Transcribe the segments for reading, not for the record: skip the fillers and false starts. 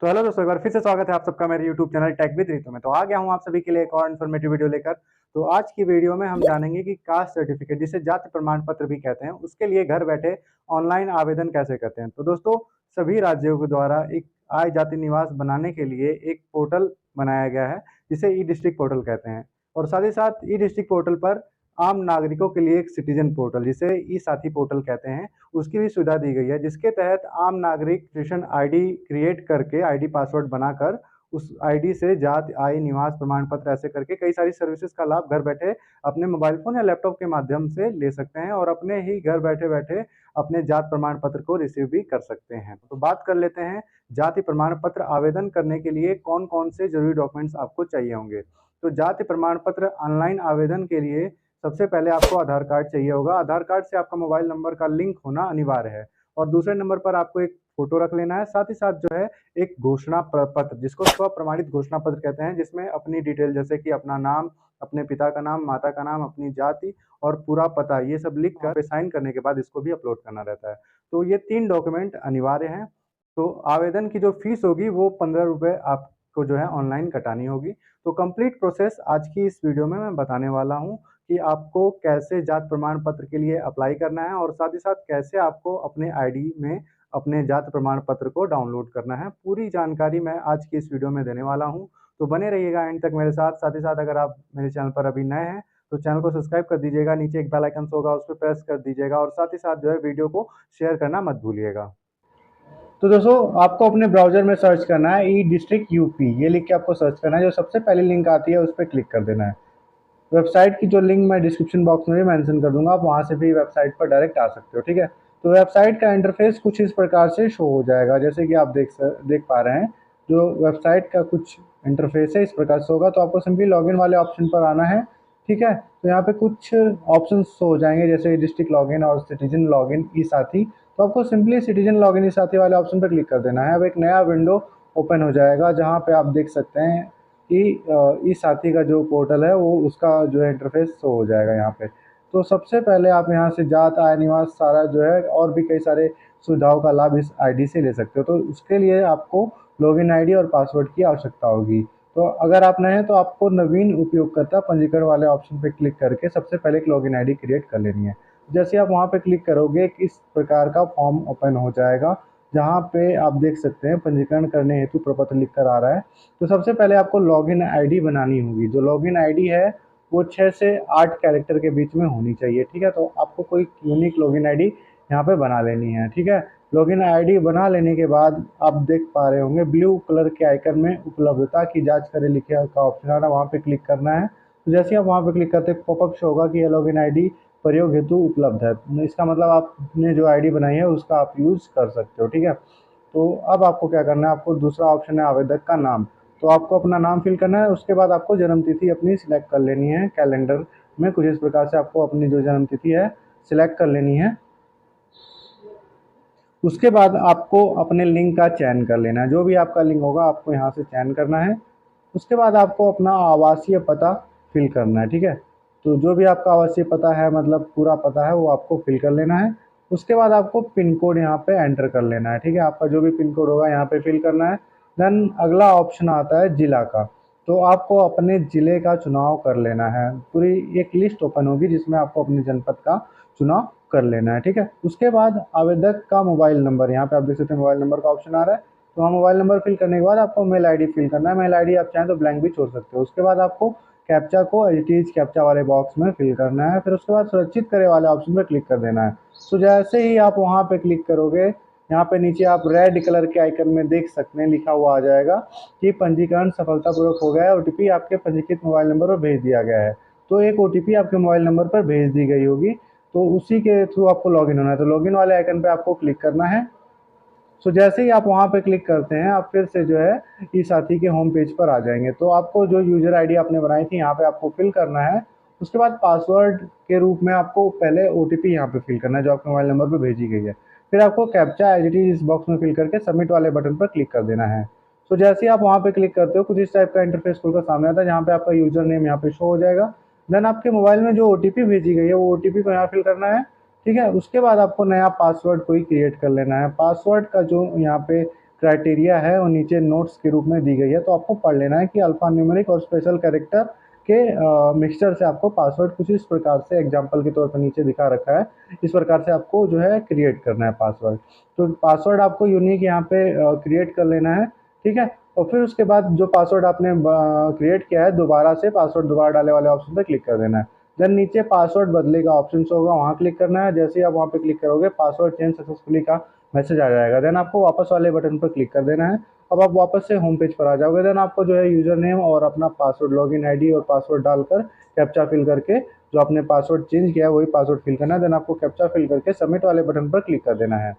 तो हेलो दोस्तों, एक बार फिर से स्वागत है आप सबका मेरे YouTube channel tech with Ritu में। तो आ गया हूँ आप सभी के लिए एक और इन्फॉर्मेटिव वीडियो लेकर। तो आज की वीडियो में हम जानेंगे कि कास्ट सर्टिफिकेट, जिसे जाति प्रमाण पत्र भी कहते हैं, उसके लिए घर बैठे ऑनलाइन आवेदन कैसे करते हैं। तो दोस्तों, सभी राज्यों के द्वारा एक आय जाति निवास बनाने के लिए एक पोर्टल बनाया गया है, जिसे ई डिस्ट्रिक्ट पोर्टल कहते हैं। और साथ ही साथ ई डिस्ट्रिक्ट पोर्टल पर आम नागरिकों के लिए एक सिटीजन पोर्टल, जिसे ई साथी पोर्टल कहते हैं, उसकी भी सुविधा दी गई है, जिसके तहत आम नागरिक रजिस्ट्रेशन आईडी क्रिएट करके, आईडी पासवर्ड बनाकर, उस आईडी से जाति, आय, निवास प्रमाण पत्र ऐसे करके कई सारी सर्विसेज का लाभ घर बैठे अपने मोबाइल फोन या लैपटॉप के माध्यम से ले सकते हैं और अपने ही घर बैठे बैठे अपने जाति प्रमाण पत्र को रिसीव भी कर सकते हैं। तो बात कर लेते हैं जाति प्रमाण पत्र आवेदन करने के लिए कौन कौन से जरूरी डॉक्यूमेंट्स आपको चाहिए होंगे। तो जाति प्रमाण पत्र ऑनलाइन आवेदन के लिए सबसे पहले आपको आधार कार्ड चाहिए होगा। आधार कार्ड से आपका मोबाइल नंबर का लिंक होना अनिवार्य है। और दूसरे नंबर पर आपको एक फोटो रख लेना है। साथ ही साथ जो है एक घोषणा पत्र, जिसको स्व प्रमाणित घोषणा पत्र कहते हैं, जिसमें अपनी डिटेल जैसे कि अपना नाम, अपने पिता का नाम, माता का नाम, अपनी जाति और पूरा पता, ये सब लिख कर साइन करने के बाद इसको भी अपलोड करना रहता है। तो ये 3 डॉक्यूमेंट अनिवार्य हैं। तो आवेदन की जो फीस होगी वो 15 रुपये आपको जो है ऑनलाइन कटानी होगी। तो कंप्लीट प्रोसेस आज की इस वीडियो में मैं बताने वाला हूँ कि आपको कैसे जाति प्रमाण पत्र के लिए अप्लाई करना है और साथ ही साथ कैसे आपको अपने आईडी में अपने जाति प्रमाण पत्र को डाउनलोड करना है। पूरी जानकारी मैं आज की इस वीडियो में देने वाला हूं, तो बने रहिएगा एंड तक मेरे साथ। साथ ही साथ अगर आप मेरे चैनल पर अभी नए हैं तो चैनल को सब्सक्राइब कर दीजिएगा, नीचे एक बेल आइकन होगा उस पर प्रेस कर दीजिएगा और साथ ही साथ जो है वीडियो को शेयर करना मत भूलिएगा। तो दोस्तों, आपको अपने ब्राउजर में सर्च करना है ई डिस्ट्रिक्ट यूपी, ये लिख के आपको सर्च करना है। जो सबसे पहली लिंक आती है उस पर क्लिक कर देना है। वेबसाइट की जो लिंक मैं डिस्क्रिप्शन बॉक्स में भी मेंशन कर दूंगा, आप वहां से भी वेबसाइट पर डायरेक्ट आ सकते हो। ठीक है, तो वेबसाइट का इंटरफेस कुछ इस प्रकार से शो हो जाएगा, जैसे कि आप देख पा रहे हैं। जो वेबसाइट का कुछ इंटरफेस है इस प्रकार से होगा। तो आपको सिंपली लॉगिन वाले ऑप्शन पर आना है। ठीक है, तो यहाँ पे कुछ ऑप्शन शो हो जाएंगे, जैसे डिस्ट्रिक्ट लॉगिन और सिटीजन लॉगिन ई साथी। तो आपको सिंपली सिटीजन लॉगिन ई साथी वाले ऑप्शन पर क्लिक कर देना है। अब एक नया विंडो ओपन हो जाएगा, जहाँ पे आप देख सकते हैं कि इस साथी का जो पोर्टल है वो उसका जो है इंटरफेस शो हो जाएगा यहाँ पे। तो सबसे पहले आप यहाँ से जात, आय, निवास सारा जो है और भी कई सारे सुविधाओं का लाभ इस आईडी से ले सकते हो। तो उसके लिए आपको लॉगिन आईडी और पासवर्ड की आवश्यकता होगी। तो अगर आप नए हैं तो आपको नवीन उपयोगकर्ता पंजीकरण वाले ऑप्शन पर क्लिक करके सबसे पहले एक लॉगिन आईडी क्रिएट कर लेनी है। जैसे आप वहाँ पे क्लिक करोगे, इस प्रकार का फॉर्म ओपन हो जाएगा, जहाँ पे आप देख सकते हैं पंजीकरण करने हेतु प्रपत्र लिख कर आ रहा है। तो सबसे पहले आपको लॉगिन आईडी बनानी होगी। जो लॉगिन आईडी है वो 6 से 8 कैरेक्टर के बीच में होनी चाहिए। ठीक है, तो आपको कोई यूनिक लॉगिन आईडी यहाँ पे बना लेनी है। ठीक है, लॉगिन आईडी बना लेने के बाद आप देख पा रहे होंगे ब्लू कलर के आइकन में उपलब्धता की जांच करें लिखे का ऑप्शन आ रहा है, वहाँ पे क्लिक करना है। तो जैसे आप वहाँ पे क्लिक करते हैं पॉपअप शो होगा कि यह लॉगिन आईडी प्रयोग हेतु उपलब्ध है। इसका मतलब आपने जो आईडी बनाई है उसका आप यूज़ कर सकते हो। ठीक है, तो अब आपको क्या करना है, आपको दूसरा ऑप्शन है आवेदक का नाम। तो आपको अपना नाम फिल करना है। उसके बाद आपको जन्म तिथि अपनी सिलेक्ट कर लेनी है। कैलेंडर में कुछ इस प्रकार से आपको अपनी जो जन्म तिथि है सिलेक्ट कर लेनी है। उसके बाद आपको अपने लिंक का चयन कर लेना है। जो भी आपका लिंक होगा आपको यहाँ से चयन करना है। उसके बाद आपको अपना आवासीय पता फिल करना है। ठीक है, तो जो भी आपका आवासीय पता है, मतलब पूरा पता है, वो आपको फिल कर लेना है। उसके बाद आपको पिन कोड यहाँ पे एंटर कर लेना है। ठीक है, आपका जो भी पिन कोड होगा यहाँ पे फिल करना है। देन अगला ऑप्शन आता है जिला का। तो आपको अपने ज़िले का चुनाव कर लेना है। पूरी एक लिस्ट ओपन होगी जिसमें आपको अपने जनपद का चुनाव कर लेना है। ठीक है, उसके बाद आवेदक का मोबाइल नंबर, यहाँ पे आप देख सकते हैं मोबाइल नंबर का ऑप्शन आ रहा है। तो हम मोबाइल नंबर फिल करने के बाद आपको मेल आईडी फिल करना है। मेल आईडी आप चाहें तो ब्लैंक भी छोड़ सकते हो। उसके बाद आपको कैप्चा को एडिटिव कैप्चा वाले बॉक्स में फिल करना है। फिर उसके बाद सुरक्षित करे वाले ऑप्शन पर क्लिक कर देना है। तो जैसे ही आप वहाँ पे क्लिक करोगे, यहाँ पे नीचे आप रेड कलर के आइकन में देख सकते हैं लिखा हुआ आ जाएगा कि पंजीकरण सफलतापूर्वक हो गया है, ओटीपी आपके पंजीकृत मोबाइल नंबर पर भेज दिया गया है। तो एक ओटीपी आपके मोबाइल नंबर पर भेज दी गई होगी, तो उसी के थ्रू आपको लॉगिन होना है। तो लॉगिन वाले आइकन पे आपको क्लिक करना है। सो जैसे ही आप वहाँ पे क्लिक करते हैं, आप फिर से जो है ई साथी के होम पेज पर आ जाएंगे। तो आपको जो यूजर आईडी आपने बनाई थी यहाँ पे आपको फिल करना है। उसके बाद पासवर्ड के रूप में आपको पहले ओटीपी यहाँ पे फिल करना है जो आपके मोबाइल नंबर पर भेजी गई है। फिर आपको कैप्चा एज इट इज इस बॉक्स में फिल करके सबमिट वाले बटन पर क्लिक कर देना है। तो जैसे ही आप वहाँ पे क्लिक करते हो, कुछ इस टाइप का इंटरफेस खुलकर सामने आता है, जहाँ पे आपका यूजर नेम यहाँ पे शो हो जाएगा। देन आपके मोबाइल में जो ओटीपी भेजी गई है वो ओटीपी को यहाँ फिल करना है। ठीक है, उसके बाद आपको नया पासवर्ड कोई क्रिएट कर लेना है। पासवर्ड का जो यहाँ पे क्राइटेरिया है वो नीचे नोट्स के रूप में दी गई है, तो आपको पढ़ लेना है कि अल्फा न्यूमेरिक और स्पेशल कैरेक्टर के मिक्सचर से आपको पासवर्ड कुछ इस प्रकार से एग्जाम्पल के तौर पर नीचे दिखा रखा है, इस प्रकार से आपको जो है क्रिएट करना है पासवर्ड। तो पासवर्ड आपको यूनिक यहाँ पे क्रिएट कर लेना है, ठीक है। और फिर उसके बाद जो पासवर्ड आपने क्रिएट किया है दोबारा से पासवर्ड दोबारा डाले वाले ऑप्शन पर क्लिक कर देना है। देन नीचे पासवर्ड बदले का ऑप्शन होगा, वहाँ क्लिक करना है। जैसे ही आप वहाँ पे क्लिक करोगे पासवर्ड चेंज सक्सेसफुली का मैसेज आ जाएगा। देन आपको वापस वाले बटन पर क्लिक कर देना है। अब आप वापस से होम पेज पर आ जाओगे। देन आपको जो है यूजर नेम और अपना पासवर्ड लॉगिन आईडी और पासवर्ड डालकर कैप्चा फिल करके जो आपने पासवर्ड चेंज किया है वही पासवर्ड फिल करना है। देन आपको कैप्चा फिल करके सबमिट वाले बटन पर क्लिक कर देना है।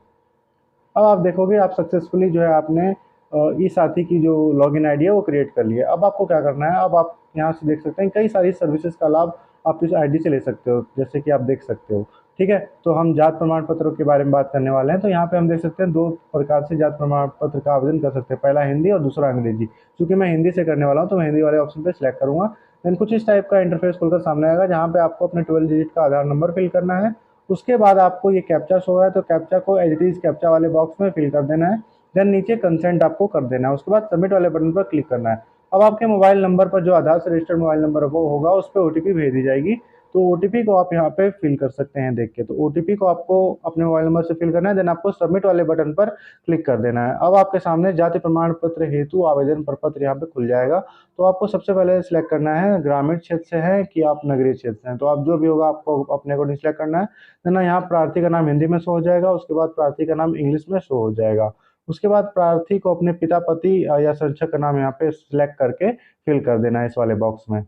अब आप देखोगे आप सक्सेसफुली जो है आपने ई साथी की जो लॉगिन आईडी है वो क्रिएट कर ली है। अब आपको क्या करना है, अब आप यहाँ से देख सकते हैं कई सारी सर्विसेज का लाभ आप इस आईडी से ले सकते हो, जैसे कि आप देख सकते हो, ठीक है। तो हम जात प्रमाण पत्रों के बारे में बात करने वाले हैं। तो यहाँ पे हम देख सकते हैं दो प्रकार से जात प्रमाण पत्र का आवेदन कर सकते हैं, पहला हिंदी और दूसरा अंग्रेजी। क्योंकि मैं हिंदी से करने वाला हूँ तो मैं हिंदी वाले ऑप्शन पर सिलेक्ट करूँगा। देन कुछ इस टाइप का इंटरफेस खुलकर सामने आएगा, जहाँ पे आपको अपने 12 डिजिट का आधार नंबर फिल करना है। उसके बाद आपको ये कैप्चा शो हो रहा है, तो कैप्चा को एज इट इज कैप्चा वाले बॉक्स में फिल कर देना है। देन नीचे कंसेंट आपको कर देना है। उसके बाद सबमिट वाले बटन पर क्लिक करना है। अब आपके मोबाइल नंबर पर जो आधार से रजिस्टर्ड मोबाइल नंबर वो होगा उस पर ओटीपी भेज दी जाएगी। तो ओटीपी को आप यहाँ पे फिल कर सकते हैं देख के। तो ओटीपी को आपको अपने मोबाइल नंबर से फिल करना है। देन आपको सबमिट वाले बटन पर क्लिक कर देना है। अब आपके सामने जाति प्रमाण पत्र हेतु आवेदन प्रपत्र यहाँ पे खुल जाएगा। तो आपको सबसे पहले सिलेक्ट करना है ग्रामीण क्षेत्र से है कि आप नगरीय क्षेत्र से हैं। तो आप जो भी होगा आपको अपने को सिलेक्ट करना है। देन यहाँ प्रार्थी का नाम हिंदी में शो हो जाएगा, उसके बाद प्रार्थी का नाम इंग्लिश में शो हो जाएगा। उसके बाद प्रार्थी को अपने पिता पति या संरक्षक का नाम यहाँ पे सिलेक्ट करके फिल कर देना है इस वाले बॉक्स में।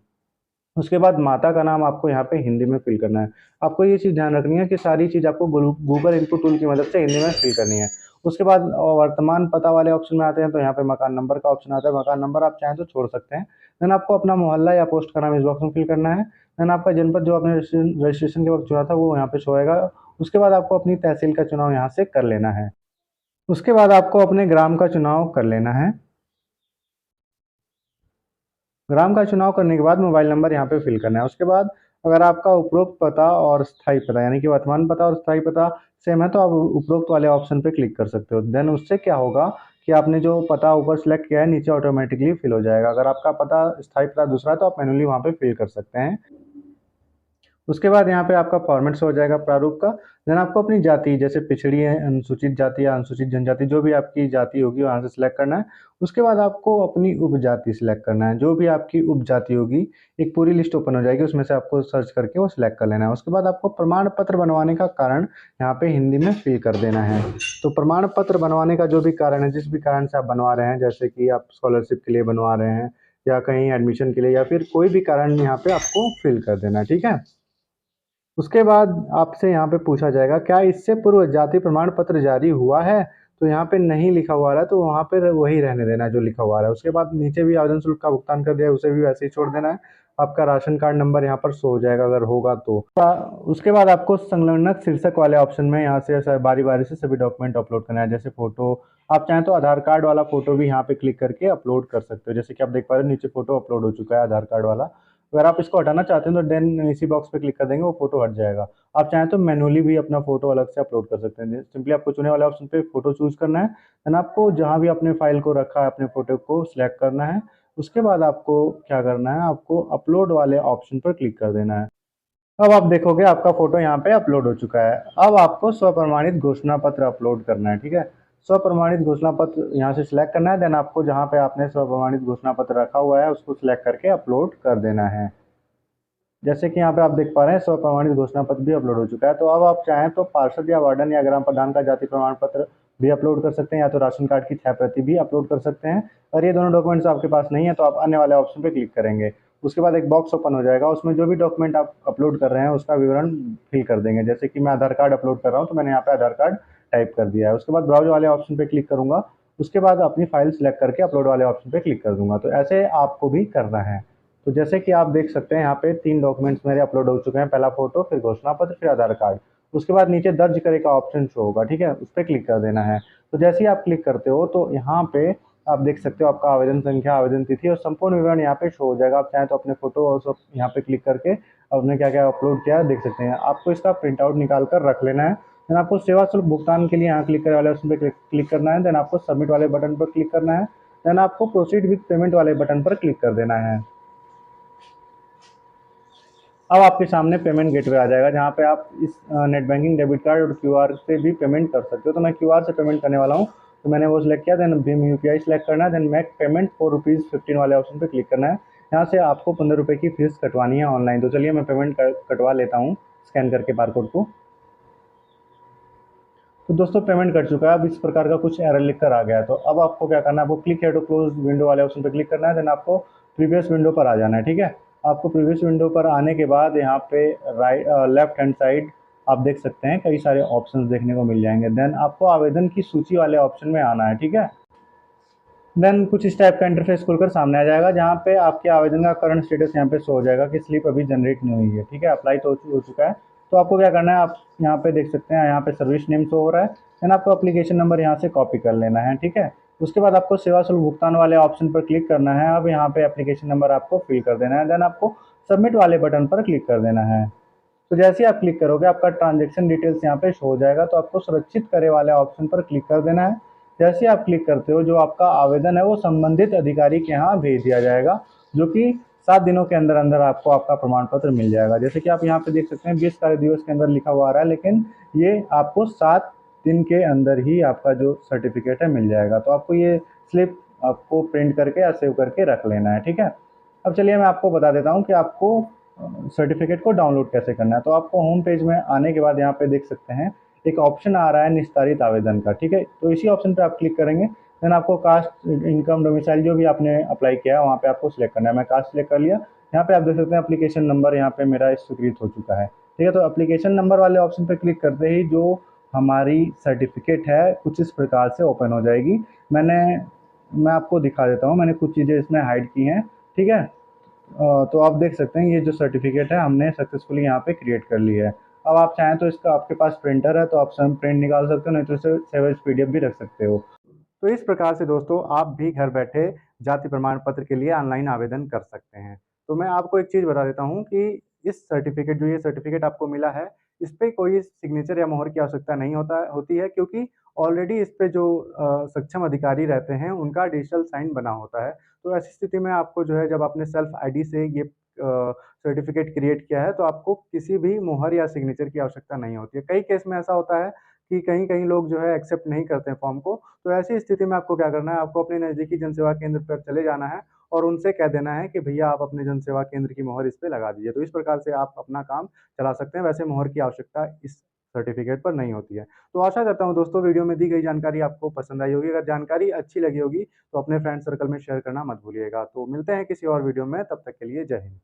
उसके बाद माता का नाम आपको यहाँ पे हिंदी में फिल करना है। आपको ये चीज़ ध्यान रखनी है कि सारी चीज़ आपको गूगल इनपुट टूल की मदद से हिंदी में फिल करनी है। उसके बाद वर्तमान पता वाले ऑप्शन में आते हैं, तो यहाँ पे मकान नंबर का ऑप्शन आता है। मकान नंबर आप चाहें तो छोड़ सकते हैं। देन आपको अपना मोहल्ला या पोस्ट का नाम इस बॉक्स में फिल करना है। देन आपका जनपद जो आपने रजिस्ट्रेशन के वक्त चुना था वो यहाँ पे शो होएगा। उसके बाद आपको अपनी तहसील का चुनाव यहाँ से कर लेना है। उसके बाद आपको अपने ग्राम का चुनाव कर लेना है। ग्राम का चुनाव करने के बाद मोबाइल नंबर यहाँ पे फिल करना है। उसके बाद अगर आपका उपरोक्त पता और स्थायी पता यानी कि वर्तमान पता और स्थायी पता सेम है तो आप उपरोक्त वाले ऑप्शन पे क्लिक कर सकते हो। देन उससे क्या होगा कि आपने जो पता ऊपर सेलेक्ट किया है नीचे ऑटोमेटिकली फिल हो जाएगा। अगर आपका पता स्थायी पता दूसरा है तो आप मैनुअली वहाँ पे फिल कर सकते हैं। उसके बाद यहाँ पे आपका फॉर्मेट से हो जाएगा प्रारूप का। देन आपको अपनी जाति जैसे पिछड़ी है, अनुसूचित जाति या अनुसूचित जनजाति जो भी आपकी जाति होगी वहाँ से सिलेक्ट करना है। उसके बाद आपको अपनी उपजाति सिलेक्ट करना है। जो भी आपकी उपजाति होगी एक पूरी लिस्ट ओपन हो जाएगी, उसमें से आपको सर्च करके वो सिलेक्ट कर लेना है। उसके बाद आपको प्रमाण पत्र बनवाने का कारण यहाँ पे हिंदी में फिल कर देना है। तो प्रमाण पत्र बनवाने का जो भी कारण है, जिस भी कारण से आप बनवा रहे हैं, जैसे कि आप स्कॉलरशिप के लिए बनवा रहे हैं या कहीं एडमिशन के लिए या फिर कोई भी कारण यहाँ पे आपको फिल कर देना है, ठीक है। उसके बाद आपसे यहाँ पे पूछा जाएगा क्या इससे पूर्व जाति प्रमाण पत्र जारी हुआ है, तो यहाँ पे नहीं लिखा हुआ रहा है तो वहाँ पे वही रहने देना है जो लिखा हुआ है। उसके बाद नीचे भी आवेदन शुल्क का भुगतान कर दिया है उसे भी वैसे ही छोड़ देना है। आपका राशन कार्ड नंबर यहाँ पर शो हो जाएगा अगर होगा तो। उसके बाद आपको संलग्नक शीर्षक वाले ऑप्शन में यहाँ से बारी बारी से सभी डॉक्यूमेंट अपलोड करना है। जैसे फोटो आप चाहें तो आधार कार्ड वाला फोटो भी यहाँ पे क्लिक करके अपलोड कर सकते हो। जैसे कि आप देख पा रहे हो नीचे फोटो अपलोड हो चुका है आधार कार्ड वाला। अगर आप इसको हटाना चाहते हैं तो देन इसी बॉक्स पे क्लिक कर देंगे, वो फोटो हट जाएगा। आप चाहें तो मैनुअली भी अपना फोटो अलग से अपलोड कर सकते हैं। सिंपली आपको चुने वाले ऑप्शन पे फोटो चूज करना है। देन आपको जहां भी अपने फाइल को रखा है अपने फोटो को सिलेक्ट करना है। उसके बाद आपको क्या करना है, आपको अपलोड वाले ऑप्शन पर क्लिक कर देना है। अब आप देखोगे आपका फोटो यहाँ पे अपलोड हो चुका है। अब आपको स्वप्रमाणित घोषणा पत्र अपलोड करना है, ठीक है। स्वप्रमाणित घोषणा पत्र यहाँ से सिलेक्ट करना है। देन आपको जहाँ पे आपने स्वप्रमाणित घोषणा पत्र रखा हुआ है उसको सिलेक्ट करके अपलोड कर देना है। जैसे कि यहाँ पे आप देख पा रहे हैं स्वप्रमाणित घोषणा पत्र भी अपलोड हो चुका है। तो अब आप चाहें तो पार्षद या वार्डन या ग्राम प्रधान का जाति प्रमाण पत्र भी अपलोड कर सकते हैं, या तो राशन कार्ड की छह प्रति भी अपलोड कर सकते हैं। और ये दोनों डॉक्यूमेंट्स आपके पास नहीं है तो आप अन्य वाले ऑप्शन पे क्लिक करेंगे। उसके बाद एक बॉक्स ओपन हो जाएगा, उसमें जो भी डॉक्यूमेंट आप अपलोड कर रहे हैं उसका विवरण फिल कर देंगे। जैसे कि मैं आधार कार्ड अपलोड कर रहा हूँ तो मैंने यहाँ पे आधार कार्ड टाइप कर दिया है। उसके बाद ब्राउज वाले ऑप्शन पे क्लिक करूंगा। उसके बाद अपनी फाइल सिलेक्ट करके अपलोड वाले ऑप्शन पे क्लिक कर दूंगा। तो ऐसे आपको भी करना है। तो जैसे कि आप देख सकते हैं यहाँ पे 3 डॉक्यूमेंट्स मेरे अपलोड हो चुके हैं, पहला फोटो, फिर घोषणा पत्र, फिर आधार कार्ड। उसके बाद नीचे दर्ज करे का ऑप्शन शो होगा, ठीक है, उस पर क्लिक कर देना है। तो जैसे ही आप क्लिक करते हो तो यहाँ पे आप देख सकते हो आपका आवेदन संख्या, आवेदन तिथि और संपूर्ण विवरण यहाँ पे शो हो जाएगा। आप चाहें तो अपने फोटो और सब यहाँ पे क्लिक करके आपने क्या क्या अपलोड किया देख सकते हैं। आपको इसका प्रिंट आउट निकाल कर रख लेना है। देन आपको सेवा शुल्क भुगतान के लिए यहाँ क्लिक करने वाले ऑप्शन पे क्लिक करना है। देन आपको सबमिट वाले बटन पर क्लिक करना है। देन आपको प्रोसीड विथ पेमेंट वाले बटन पर क्लिक कर देना है। अब आपके सामने पेमेंट गेटवे आ जाएगा, जहाँ पे आप इस नेट बैंकिंग, डेबिट कार्ड और क्यूआर से भी पेमेंट कर सकते हो। तो मैं क्यूआर से पेमेंट करने वाला हूँ, तो मैंने वो सिलेक्ट किया। देन भीम यूपीआई सिलेक्ट करना है। देन मेक पेमेंट ₹4.15 वाले ऑप्शन पे क्लिक करना है। यहाँ से आपको ₹15 की फीस कटवानी है ऑनलाइन। तो चलिए मैं पेमेंट कटवा लेता हूँ स्कैन करके बारकोड को। तो दोस्तों पेमेंट कट चुका है। अब इस प्रकार का कुछ एरर लिख कर आ गया है। तो अब आपको क्या करना है, आपको click here to close window वाले ऑप्शन पे क्लिक करना है। देन आपको प्रीवियस विंडो पर आ जाना है। ठीक है, आपको प्रीवियस विंडो पर आने के बाद यहाँ पे लेफ्ट हैंड साइड आप देख सकते हैं कई सारे ऑप्शंस देखने को मिल जाएंगे। देन आपको आवेदन की सूची वाले ऑप्शन में आना है। ठीक है, देन कुछ इस टाइप का इंटरफेस खुलकर सामने आ जाएगा, जहाँ पे आपके आवेदन का करंट स्टेटस यहाँ पे शो हो जाएगा कि स्लिप अभी जनरेट नहीं हुई है। ठीक है, अप्लाई तो हो चुका है। तो आपको क्या करना है, आप यहाँ पे देख सकते हैं, यहाँ पे सर्विस नेम शो हो रहा है। देन आपको एप्लीकेशन नंबर यहाँ से कॉपी कर लेना है। ठीक है, उसके बाद आपको सेवा शुल्क भुगतान वाले ऑप्शन पर क्लिक करना है। अब यहाँ पे एप्लीकेशन नंबर आपको फिल कर देना है। देन आपको सबमिट वाले बटन पर क्लिक कर देना है। तो जैसे ही आप क्लिक करोगे आपका ट्रांजेक्शन डिटेल्स यहाँ पे शो हो जाएगा। तो आपको सुरक्षित करे वाले ऑप्शन पर क्लिक कर देना है। जैसे आप क्लिक करते हो, जो आपका आवेदन है वो संबंधित अधिकारी के यहाँ भेज दिया जाएगा, जो कि 7 दिनों के अंदर अंदर आपको आपका प्रमाण पत्र मिल जाएगा। जैसे कि आप यहाँ पे देख सकते हैं 20 कार्य दिवस के अंदर लिखा हुआ आ रहा है, लेकिन ये आपको 7 दिन के अंदर ही आपका जो सर्टिफिकेट है मिल जाएगा। तो आपको ये स्लिप आपको प्रिंट करके या सेव करके रख लेना है। ठीक है, अब चलिए मैं आपको बता देता हूँ कि आपको सर्टिफिकेट को डाउनलोड कैसे करना है। तो आपको होम पेज में आने के बाद यहाँ पे देख सकते हैं एक ऑप्शन आ रहा है निस्तारित आवेदन का। ठीक है, तो इसी ऑप्शन पे आप क्लिक करेंगे। देन आपको कास्ट, इनकम, डोमिसाइल जो भी आपने अप्लाई किया है वहाँ पे आपको सिलेक्ट करना है। मैं कास्ट सिलेक्ट कर लिया। यहाँ पे आप देख सकते हैं एप्लीकेशन नंबर यहाँ पे मेरा स्वीकृत हो चुका है। ठीक है, तो एप्लीकेशन नंबर वाले ऑप्शन पे क्लिक करते ही जो हमारी सर्टिफिकेट है कुछ इस प्रकार से ओपन हो जाएगी। मैं आपको दिखा देता हूँ, मैंने कुछ चीज़ें इसमें हाइड की हैं। ठीक है, तो आप देख सकते हैं ये जो सर्टिफिकेट है हमने सक्सेसफुली यहाँ पे क्रिएट कर ली है। अब आप चाहें तो इसका, आपके पास प्रिंटर है तो आप स्वयं प्रिंट निकाल सकते हो, नहीं तो इसे सेव एज पीडीएफ भी रख सकते हो। तो इस प्रकार से दोस्तों आप भी घर बैठे जाति प्रमाण पत्र के लिए ऑनलाइन आवेदन कर सकते हैं। तो मैं आपको एक चीज़ बता देता हूँ कि ये सर्टिफिकेट आपको मिला है, इस पे कोई सिग्नेचर या मोहर की आवश्यकता नहीं होती है, क्योंकि ऑलरेडी इस पे जो सक्षम अधिकारी रहते हैं उनका डिजिटल साइन बना होता है। तो ऐसी स्थिति में आपको जो है, जब आपने सेल्फ आईडी से ये सर्टिफिकेट क्रिएट किया है, तो आपको किसी भी मोहर या सिग्नेचर की आवश्यकता नहीं होती है। कई केस में ऐसा होता है कि कहीं-कहीं लोग जो है एक्सेप्ट नहीं करते हैं फॉर्म को। तो ऐसी स्थिति में आपको क्या करना है, आपको अपने नज़दीकी जनसेवा केंद्र पर चले जाना है और उनसे कह देना है कि भैया आप अपने जनसेवा केंद्र की मोहर इस पे लगा दीजिए। तो इस प्रकार से आप अपना काम चला सकते हैं। वैसे मोहर की आवश्यकता इस सर्टिफिकेट पर नहीं होती है। तो आशा करता हूँ दोस्तों वीडियो में दी गई जानकारी आपको पसंद आई होगी। अगर जानकारी अच्छी लगी होगी तो अपने फ्रेंड सर्कल में शेयर करना मत भूलिएगा। तो मिलते हैं किसी और वीडियो में, तब तक के लिए जय हिंद।